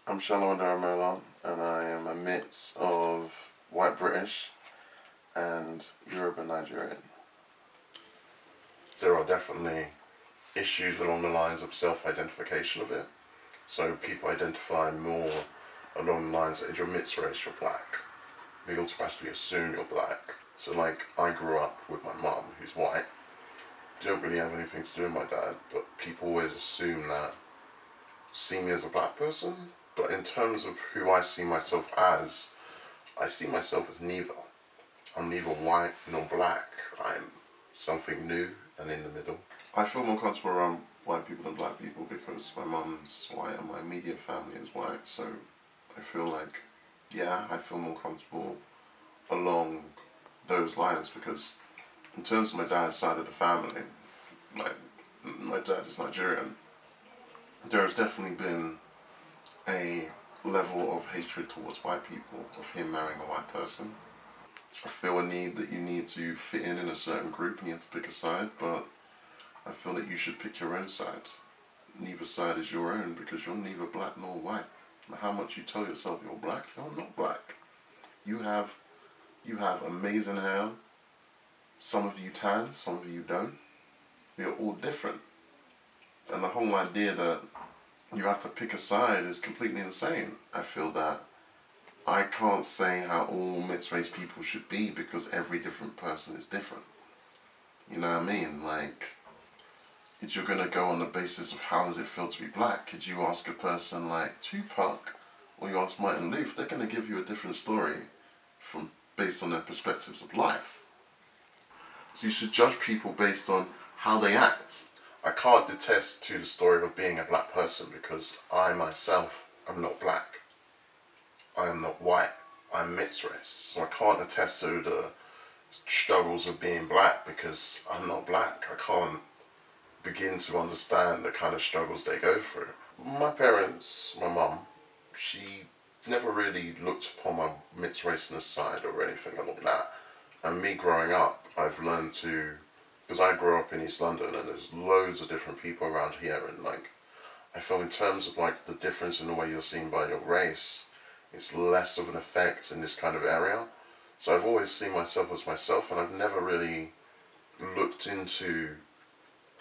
I'm Shalewa, and I am a mix of white British and Yoruba Nigerian. There are definitely issues along the lines of self-identification of it. So people identify more along the lines that if you're mixed race, you're black. They automatically assume you're black. So like, I grew up with my mum, who's white. Didn't really have anything to do with my dad, but people always assume that, see me as a black person. But in terms of who I see myself as, I see myself as neither. I'm neither white nor black. I'm something new and in the middle. I feel more comfortable around white people than black people because my mum's white and my immediate family is white. So I feel like, yeah, I feel more comfortable along those lines because in terms of my dad's side of the family, my dad is Nigerian. There has definitely been a level of hatred towards white people, of him marrying a white person. I feel a need that you need to fit in a certain group and you have to pick a side, but I feel that you should pick your own side. Neither side is your own because you're neither black nor white. No matter how much you tell yourself you're black, you're not black. You have amazing hair. Some of you tan, some of you don't. We are all different. And the whole idea that you have to pick a side is completely insane. I feel that I can't say how all mixed race people should be because every different person is different. You know what I mean? Like, if you're gonna go on the basis of how does it feel to be black, could you ask a person like Tupac or you ask Martin Luther, they're gonna give you a different story based on their perspectives of life. So you should judge people based on how they act. I can't attest to the story of being a black person because I myself am not black. I am not white. I'm mixed race. So I can't attest to the struggles of being black because I'm not black. I can't begin to understand the kind of struggles they go through. My parents, my mum, she never really looked upon my mixed raceness side or anything along that. And me growing up, I've learned to, because I grew up in East London and there's loads of different people around here, and like, I feel in terms of like the difference in the way you're seen by your race, it's less of an effect in this kind of area. So I've always seen myself as myself, and I've never really looked into,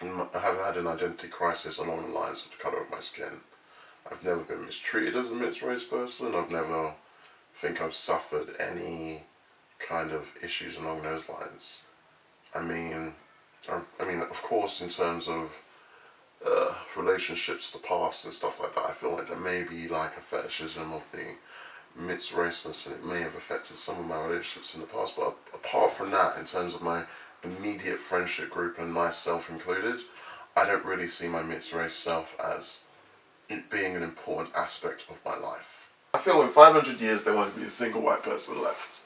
I haven't had an identity crisis along the lines of the colour of my skin. I've never been mistreated as a mixed race person. I've never think I've suffered any kind of issues along those lines. I mean, of course, in terms of relationships of the past and stuff like that, I feel like there may be like a fetishism of the mixed raceness, and it may have affected some of my relationships in the past. But apart from that, in terms of my immediate friendship group and myself included, I don't really see my mixed race self as it being an important aspect of my life. I feel in 500 years there won't be a single white person left.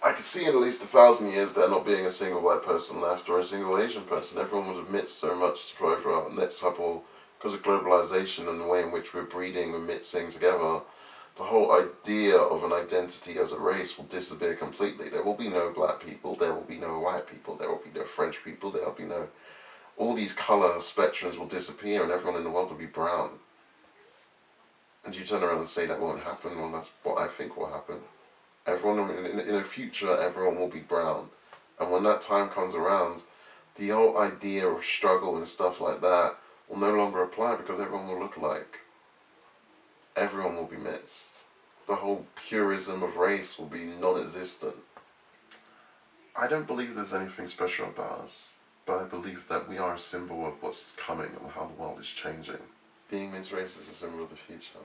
I could see in at least 1,000 years there not being a single white person left or a single Asian person. Everyone would admit so much over our next couple, because of globalization and the way in which we're breeding and mixing together. The whole idea of an identity as a race will disappear completely. There will be no black people, there will be no white people, there will be no French people, there will be no... All these colour spectrums will disappear and everyone in the world will be brown. And you turn around and say that won't happen, well that's what I think will happen. Everyone, in the future, everyone will be brown. And when that time comes around, the whole idea of struggle and stuff like that will no longer apply because everyone will look alike. Everyone will be mixed. The whole purism of race will be non-existent. I don't believe there's anything special about us, but I believe that we are a symbol of what's coming and how the world is changing. Being mixed race is a symbol of the future.